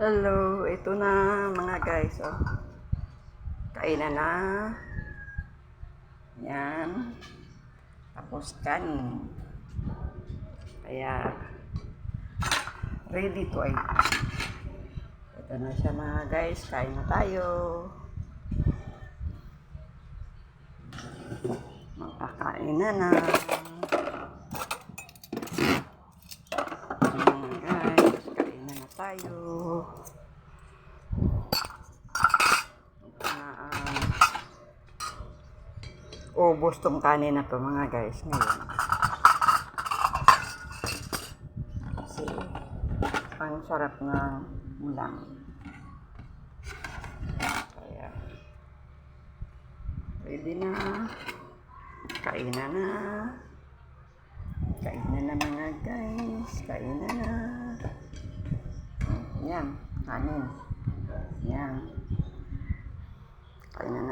Hello, ito na mga guys, oh. Kainan na. Yan. Tapos kanin. Kaya, ready to eat. Ito na siya mga guys, kain na tayo. Makakain na na. Mga guys, kain na tayo. Ubos tong kanin na to mga guys ngayon. Kasi ang sarap ng ulam. Kaya ready na. Kainan na. Kainan na mga guys. Kainan na. Yan. Kanin. Yan. Kainan na.